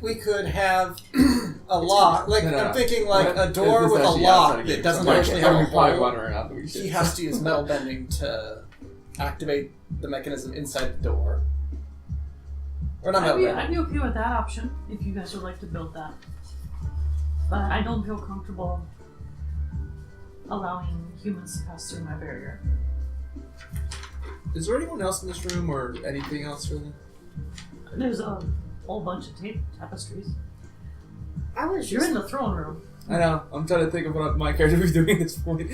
we could have a lock. Like I'm thinking, like a door This with a actually lock outside that game, doesn't so actually have a probably hole. wandering around. We He should. has to use metal bending to activate the mechanism inside the door. Or not metal I'd bending. be okay with that option if you guys would like to build that. But I don't feel comfortable allowing humans to pass through my barrier. Is there anyone else in this room or anything else really? There's a whole bunch of tapestries. I was You're just in the throne room. I know. I'm trying to think of what my character was doing at this point.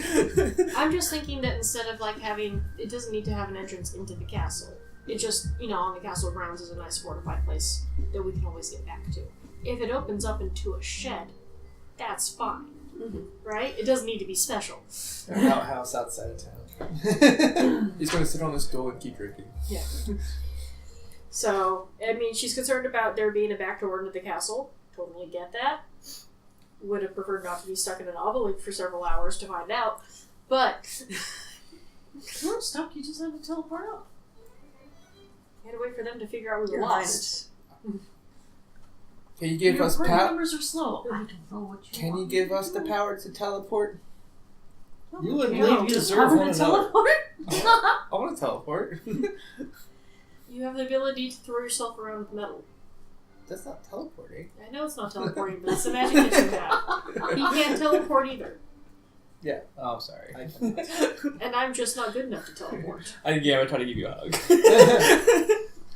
I'm just thinking that instead of like having, it doesn't need to have an entrance into the castle. It just, on the castle grounds is a nice fortified place that we can always get back to. If it opens up into a shed, that's fine, right? It doesn't need to be special. An outhouse outside of town. He's going to sit on a stool and keep drinking. Yeah. So, I mean, she's concerned about there being a back door into the castle. Totally get that. Would have preferred not to be stuck in an obelisk for several hours to find out. But You weren't stuck, you just had to teleport out. you had to wait for them to figure out we were Your lost. Highness. Can you give Your us party power? members are slow. I don't know what you Can you want. give us the power to teleport? You and Okay, Lee you deserve power one to another. teleport? I want to teleport. You have the ability to throw yourself around with metal. That's not teleporting. I know it's not teleporting, but it's the magic that you have. He can't teleport either. Oh, I'm sorry. I can. And I'm just not good enough to teleport. I'm trying to give you a hug.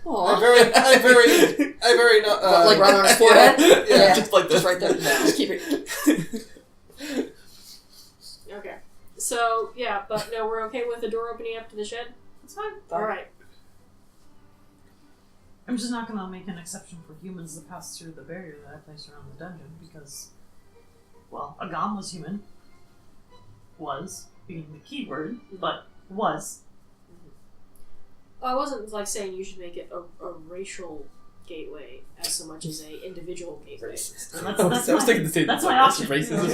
I very Like right on his forehead? Yeah, just like this. Just right there. Just keep it. Okay. So, yeah, but no, we're okay with the door opening up to the shed? That's fine. Alright. I'm just not going to make an exception for humans to pass through the barrier that I placed around the dungeon because, well, Agam was human. Was, being the key word, but was. Well, I wasn't, like, saying you should make it a racial gateway as so much as a individual gateway. Racist. And I was thinking the same That's thing. my option. Racism.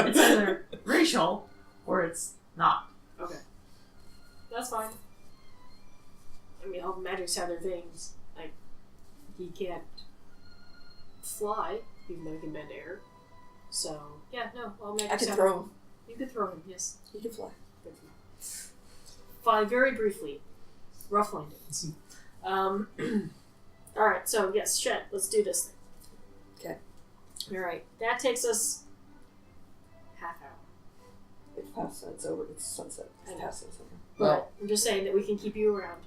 It's either racial or it's not. Okay. That's fine. I mean, all magics have their things. Like, he can't fly, even though he can bend air. So, yeah, no, all magics I can have throw him. You could throw him, yes. He can fly. Good for you. Fly very briefly. Rough landings. Alright, so yes, shed. Let's do this thing. Okay. Alright, that takes us half hour. It's past. It's over. It's sunset. It's past sunset. But I'm just saying that we can keep you around.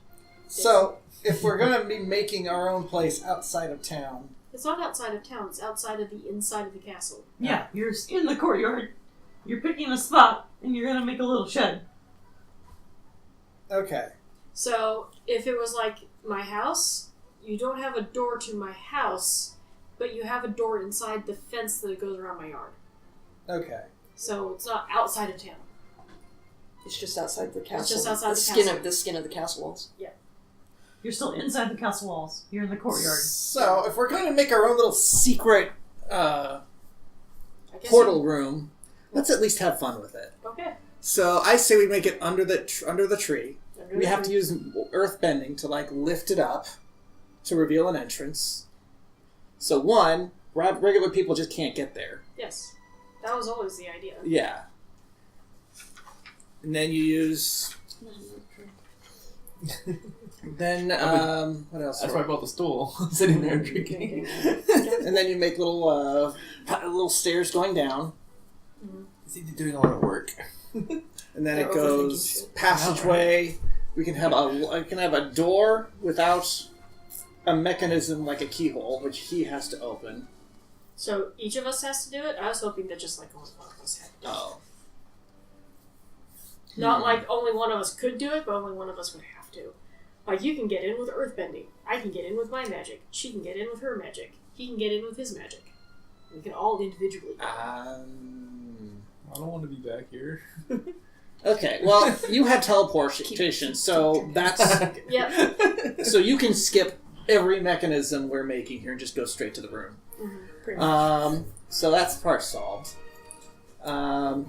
So, if we're going to be making our own place outside of town, It's not outside of town, it's outside of the inside of the castle. Yeah, you're in the courtyard. You're picking a spot, and you're going to make a little shed. okay. So, if it was like my house, you don't have a door to my house, but you have a door inside the fence that goes around my yard. Okay. So, it's not outside of town. It's just outside the castle. just outside the the skin castle. of the skin of the castle walls. You're still inside the castle walls. You're in the courtyard. So, if we're going to make our own little secret I guess portal room, let's at least have fun with it. Okay. So, I say we make it under the tree. Under We the have to tree. use earth bending to, like, lift it up to reveal an entrance. So, one, regular people just can't get there. Yes. That was always the idea. Yeah. And then you use... Then, what else? That's why I bought the stool. Sitting there drinking. And then you make little stairs going down. Is he doing a lot of work? And then They're it goes overthinking shit. passageway. We can have a door without a mechanism like a keyhole, which he has to open. So each of us has to do it? I was hoping that just like only one of us had to do it. Oh. Not like only one of us could do it, but only one of us would have to. Like, you can get in with earthbending. I can get in with my magic. She can get in with her magic. He can get in with his magic. We can all individually go. I don't want to be back here. Okay, well, you have teleportation, so that's... Yep. So you can skip every mechanism we're making here and just go straight to the room. Pretty much. So that's part solved. You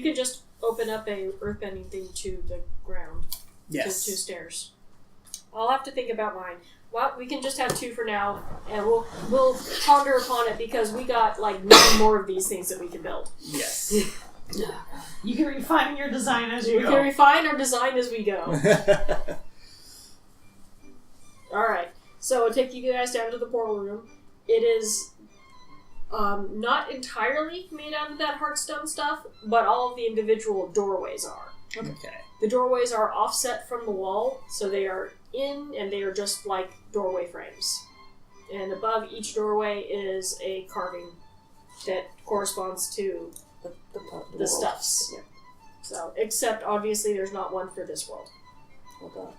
can just open up a earthbending thing to the ground. Yes. To stairs. I'll have to think about mine. Well, we can just have 2 for now, and we'll ponder upon it because we got like 9 more of these things that we can build. Yes. You can refine your design as you We go. can refine our design as we go. Alright, so I'll take you guys down to the portal room. It is not entirely made out of that Hearthstone stuff, but all of the individual doorways are. Okay. The doorways are offset from the wall, so they are in and they are just like doorway frames. And above each doorway is a carving that corresponds to The the world. stuffs. Yeah. So, except obviously there's not one for this world. Well done.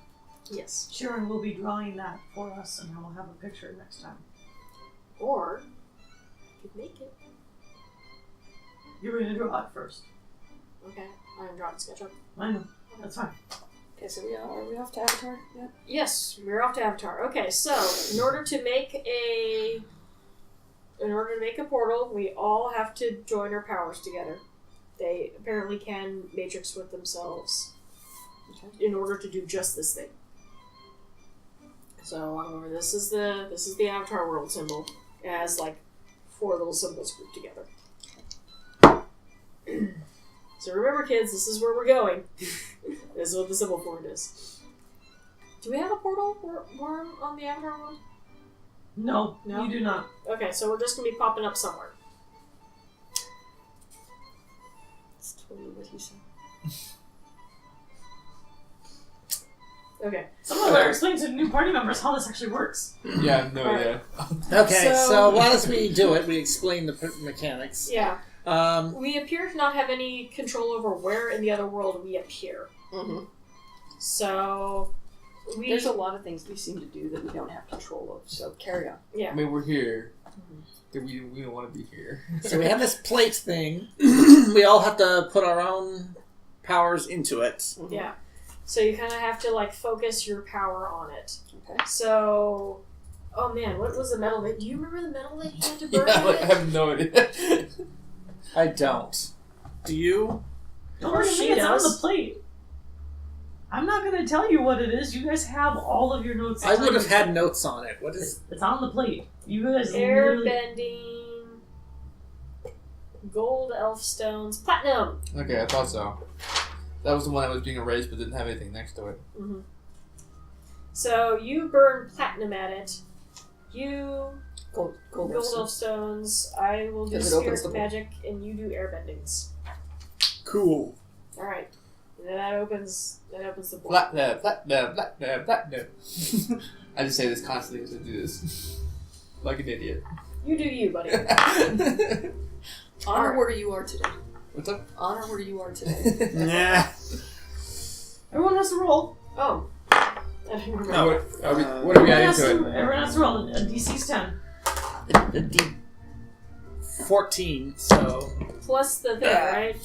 Yes. Sharon will be drawing that for us, and I will have a picture next time. Or, you could make it. You're going to draw it first. Okay, I'm drawing SketchUp. I know. That's fine. Okay, so are we off to Avatar yet? Yes, we're off to Avatar. Okay, so in order to make a portal, we all have to join our powers together. They apparently can matrix with themselves Okay. in order to do just this thing. So remember, this is the Avatar world symbol. It has like 4 little symbols grouped together. So remember, kids, this is where we're going. This is what the symbol for it is. Do we have a portal worm on the Avatar world? No, No? you do not. Okay, so we're just gonna be popping up somewhere. That's totally what he said. Okay. Someone better explain to new party members how this actually works. Yeah, no Alright. idea. Okay, So- so while we do it, we explain the mechanics. Yeah. Um, We appear to not have any control over where in the other world we appear. Mm-hmm. So There's a lot of things we seem to do that we don't have control of, so carry on. I mean, we're here. We don't want to be here. so we have this plate thing. We all have to put our own powers into it. Yeah. So you kind of have to like focus your power on it. Okay. So, oh man, what was the metal that? Do you remember the metal that he had to burn? Yeah, with like, I it? have no idea. I don't. Do you? Don't worry, She it's on does. the plate. I'm not going to tell you what it is. You guys have all of your notes. I would have had notes on it. What is? It's on the plate. You guys literally... Airbending, gold elf stones, platinum. Okay, I thought so. That was the one that was being erased but didn't have anything next to it. Mm-hmm. So you burn platinum at it. You Gold gold elf elf stones. I will do Because it opens spirit the- magic, and you do airbendings. Cool. All right. And then that opens the board. Platinum. I just say this constantly as I do this. Like an idiot. You do you, buddy. Honor Alright. where you are today. What's up? Honor where you are today. Nah. Everyone has to roll. Oh. I didn't remember. No. What are we adding Everyone has to to, it? everyone has to roll. A DC's 10. The D14. So Plus the thing, right?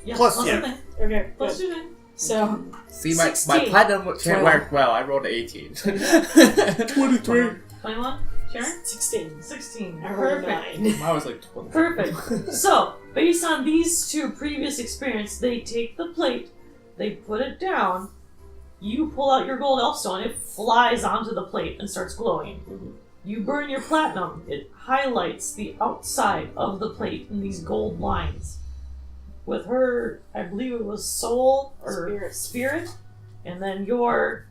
Yeah, Plus, plus yeah. something. Okay. Plus good. 2 then. So See, my 16. platinum can't 12. work well. I rolled an 18. 23. 21. Sharon? 16. 16. I rolled a Perfect. 9. Mine was like 20. Perfect. So, based on these 2 previous experience, they take the plate, they put it down, you pull out your gold elf stone, it flies onto the plate and starts glowing. You burn your platinum, it highlights the outside of the plate in these gold lines. With her, I believe it was soul or spirit, and then your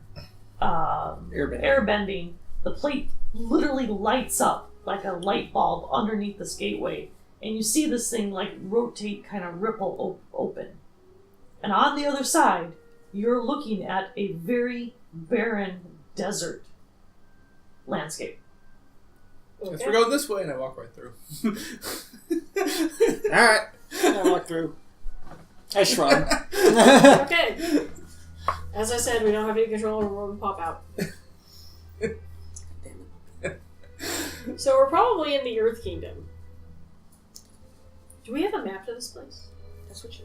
airbending, the plate literally lights up like a light bulb underneath this gateway, and you see this thing like rotate, kind of ripple open. And on the other side, you're looking at a very barren desert landscape. Guess we're going this way, and I walk right through. Alright. I walk through. I shrug. Okay. As I said, we don't have any control over where we pop out. So we're probably in the Earth Kingdom. Do we have a map to this place? That's what you.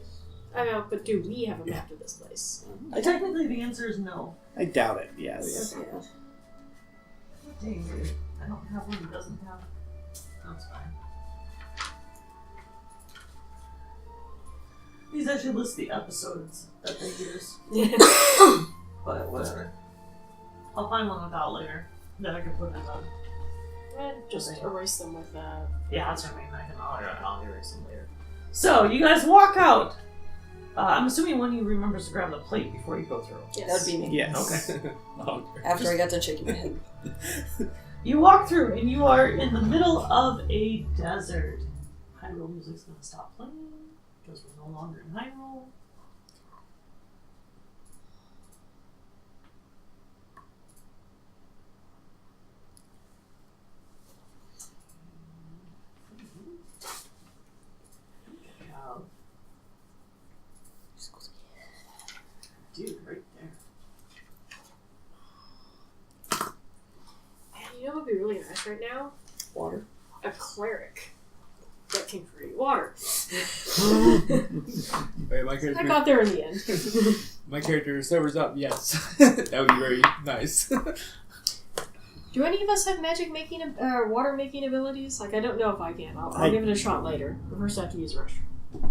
I know, but do we have a map to this place? Technically, the answer is no. I doubt it. Yes. Yeah. Dang, dude. I don't have one that doesn't have. That's fine. These actually list the episodes that they use, but whatever. I'll find one without later that I can put in the. Just erase them with Yeah, that's what I mean. I'll erase them later. So you guys walk out. I'm assuming one of you remembers to grab the plate before you go through. Yes. That would be me. Yes. Okay. After I got done shaking my head. You walk through, and you are in the middle of a desert. Hyrule music's gonna stop playing because we're no longer in Hyrule. Dude, right there. And you know what would be really nice right now? Water. A cleric that can create water. Wait, my I character. got there in the end. My character sobers up. Yes, that would be very nice. Do any of us have magic making, water making abilities? Like, I don't know if I can. I'll give it a shot later. But first I have to use a restroom.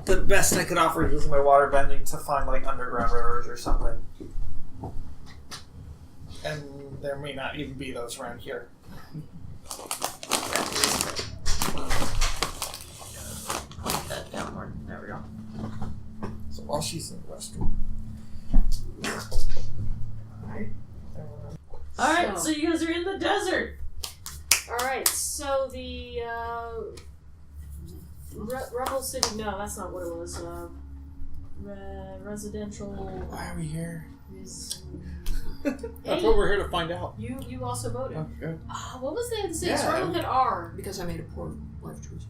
The best I could offer is using my water bending to find like underground rivers or something. And there may not even be those around here. Put that downward. There we go. So while she's in the restroom. Alright, so you guys are in the desert. Alright, so the Rebel City, no, that's not what it was. Residential. Why are we here? Is, That's what we're here to find out. you also voted. Oh, good. What was the name of the city? Yeah. Started with an R. Because I made a poor life choice.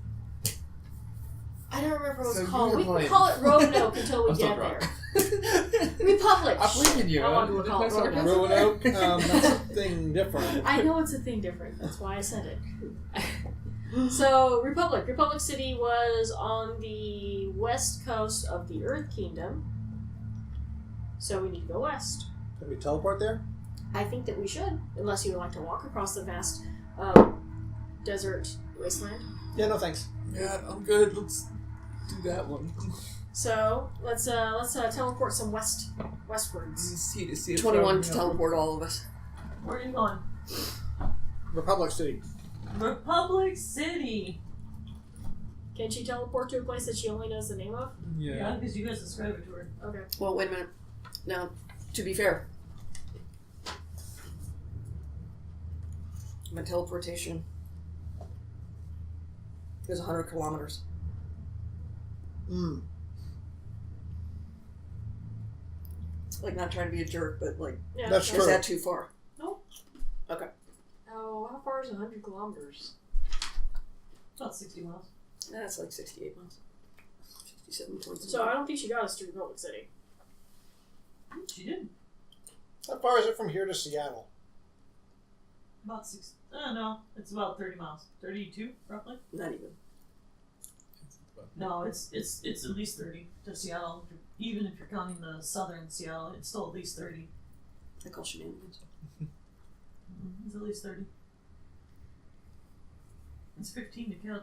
I don't remember what So it's called. you We can like- call it Roanoke until we I'm still get drunk. there. Republic. I believe in you. I want to That's call it not Roanoke. Roanoke? That's something different. I know it's a thing different. That's why I said it. So, Republic. Republic City was on the west coast of the Earth Kingdom. So we need to go west. Can we teleport there? I think that we should, unless you would like to walk across the vast desert wasteland. Yeah, no thanks. Yeah, I'm good. Let's do that one. So let's teleport some westwards. See to see 21 to teleport all of us. Where are you going? Republic City. Republic City. Can she teleport to a place that she only knows the name of? Yeah, because you guys described it to her. Okay. Well, wait a minute. Now, to be fair, my teleportation is 100 kilometers. Like, not trying to be a jerk, but like, Yeah. That's so- true. is that too far? Oh, how far is 100 kilometers? About 60 miles. That's like 68 miles. 67 points. So I don't think she got us to Republic City. She did. How far is it from here to Seattle? About 6. No, it's about 30 miles. 32, roughly. Not even. No, it's at least 30 to Seattle. Even if you're counting the southern Seattle, it's still at least 30. I call shenanigans. It's at least 30. It's 15 to count.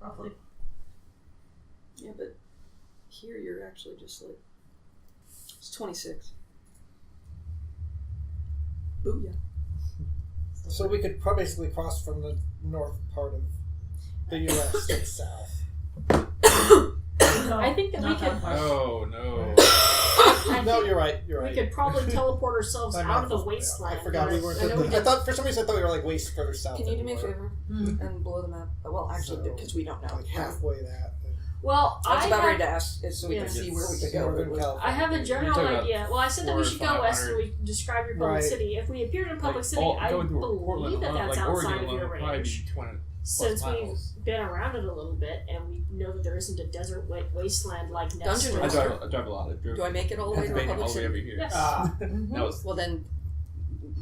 Roughly. Yeah, but here you're actually just like, it's 26. Booyah. So we could basically cross from the north part of the U.S. to the south. No, I think that we not could- far. Oh no. I No, think you're right. You're right. we could probably teleport ourselves My out of the mouth was- wasteland. I forgot we but weren't. I know we I did- thought for some reason I thought we were like way further south. Can you do than me a we were. favor Hmm. and blow the map? Well, actually, So, because we don't know. Like halfway that. Well, I was about ready to have, ask so we Yeah. can see where we It's could go. Northern But California. I have a general talking about idea. Well, I said that we 400 should go or west and 500. we describe Republic Right. City. If we appeared in Public City, Oh, I going to Portland believe that alone, that's like outside Oregon of alone, your would probably range. be 20 Since plus we've miles. been around it a little bit and we know that there isn't a desert wasteland like next Dungeon to I us. drive a lot. I drove do I make it all the way to Pennsylvania Republic all the way City? over here. Yes. That was Well, then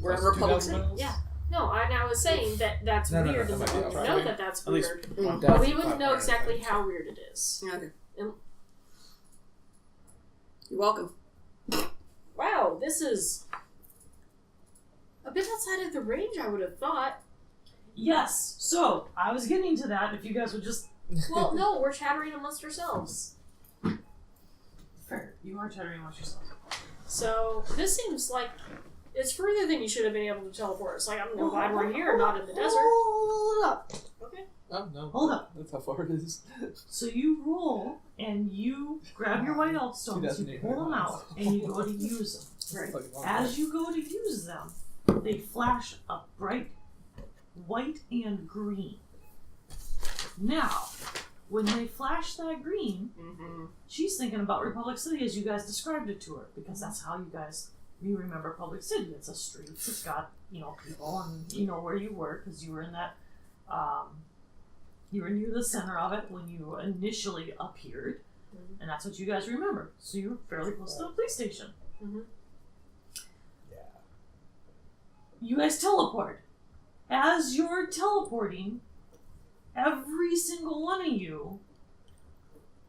we're in close to Republic 2,000 City. miles? Yeah. No, I was saying that that's No, weird that and might that be we would outside. know that that's At least weird. Mm. But we wouldn't know 1,500, exactly I think. how weird it is. Okay. And- You're welcome. Wow, this is a bit outside of the range I would have thought. Yes. So I was getting to that. If you guys would just Well, no, we're chattering amongst ourselves. fair, you are chattering amongst yourselves. So this seems like it's further than you should have been able to teleport. It's like I'm glad we're here, not in the desert. Hold up. Okay. Oh no. Hold up. That's how far it is. So you roll and you grab your white elf stones, you pull them out, and you go to use them. Right. As you go to use them, they flash a bright white and green. Now, when they flash that green, she's thinking about Republic City as you guys described it to her, because that's how you remember Public City. It's a street, it's got, people, and you know where you were, because you were in that, you were near the center of it when you initially appeared, and that's what you guys remember. So you were fairly close to the police station. Yeah. You guys teleport. As you're teleporting, every single one of you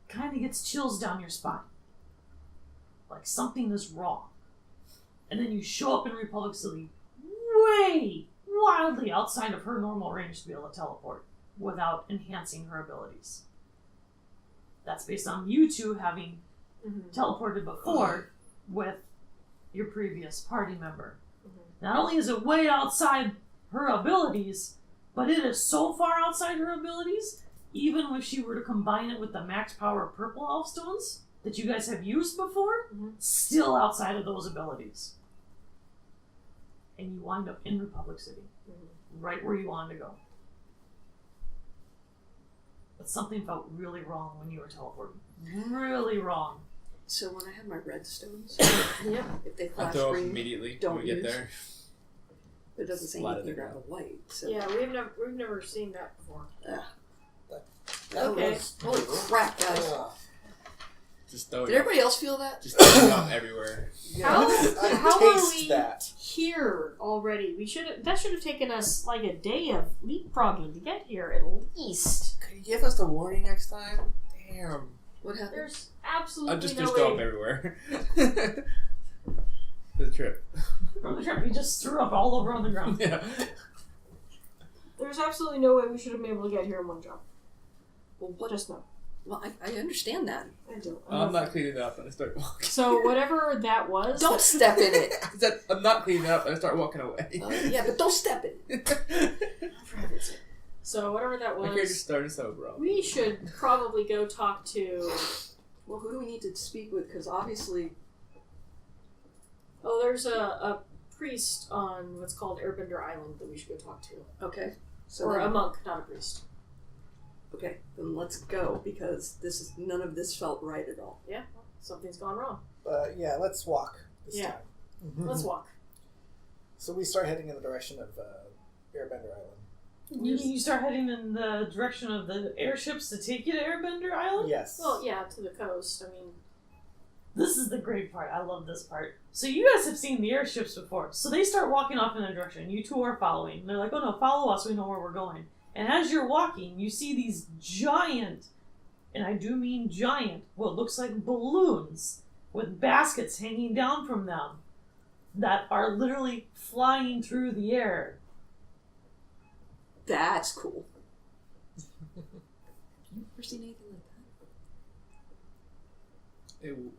kind of gets chills down your spine. Like something is wrong. And then you show up in Republic City way wildly outside of her normal range to be able to teleport without enhancing her abilities. That's based on you two having teleported before with your previous party member. Not only is it way outside her abilities, but it is so far outside her abilities, even if she were to combine it with the max power purple elf stones that you guys have used before, still outside of those abilities. And you wind up in Republic City, right where you wanted to go. But something felt really wrong when you were teleporting. Really wrong. So when I have my red stones, Yep. if they I flash throw up green, immediately don't when we get use. there. it doesn't say Slide it anything down. about the white. So Yeah, we've never seen that before. that Okay. was holy crap, guys. Just throw Did it. everybody else feel that? Just throw it out everywhere. How I are taste we that. here already? That should have taken us like a day of leapfrogging to get here at least. Could you give us the warning next time? Damn. What happened? There's absolutely I'll just no throw up way. everywhere. For the trip. From the trip, he just threw up all over on the ground. Yeah. There's absolutely no way we should have been able to get here in one jump. Well, what? Just no. Well, I understand that. I don't. I'm not cleaning it up and I start walking. So whatever that was. Don't step in it. I'm not cleaning it up and I start walking away. Yeah, but don't step in it. For heaven's sake. So whatever that My character was. started sober. We should probably go talk to. Well, who do we need to speak with? Because obviously, Oh, there's a priest on what's called Airbender Island that we should go talk to. okay. So Or then, a monk, not a priest. okay, then let's go because none of this felt right at all. Yeah, something's gone wrong. Yeah, let's walk this Yeah. time. Let's walk. So we start heading in the direction of Airbender Island. You start heading in the direction of the airships to take you to Airbender Island? Yes. Well, yeah, to the coast. I mean, This is the great part. I love this part. So you guys have seen the airships before. So they start walking off in a direction. You two are following. They're like, oh no, follow us. We know where we're going. And as you're walking, you see these giant, and I do mean giant, what looks like balloons with baskets hanging down from them that are literally flying through the air. That's cool. You ever seen anything like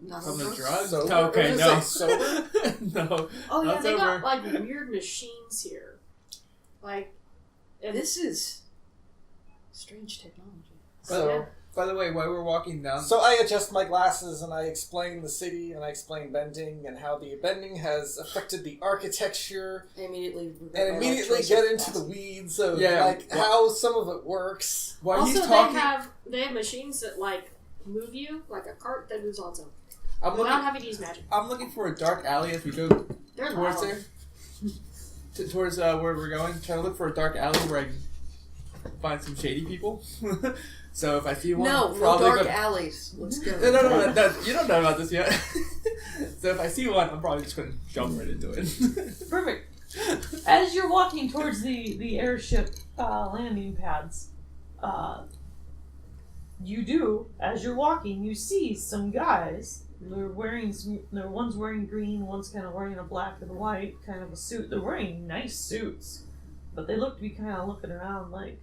Not From on the drugs? drugs? Sober? Okay, What no. did it say, sober? No. oh yeah, Not they got sober. like weird machines here. Like, that? and This is strange technology. So, By the way, while we're walking down, so I adjust my glasses and I explain the city and I explain bending and how the bending has affected the architecture I immediately and immediately get into the weeds of Yeah, like how some of it works. while also he's talking, they have machines that like move you like a cart that moves on its own I'm without looking, having to use magic. I'm looking for a dark alley as we go They're towards loud. there. Towards where we're going. Trying to look for a dark alley where I can find some shady people. So if I see one, No, I'm no probably dark gonna... alleys. Let's go. No, you don't know about this yet. So if I see one, I'm probably just going to jump right into it. Perfect. As you're walking towards the airship landing pads, you do, as you're walking, you see some guys. They're one's wearing green, one's kind of wearing a black and white kind of a suit. They're wearing nice suits, but they look to be kind of looking around like,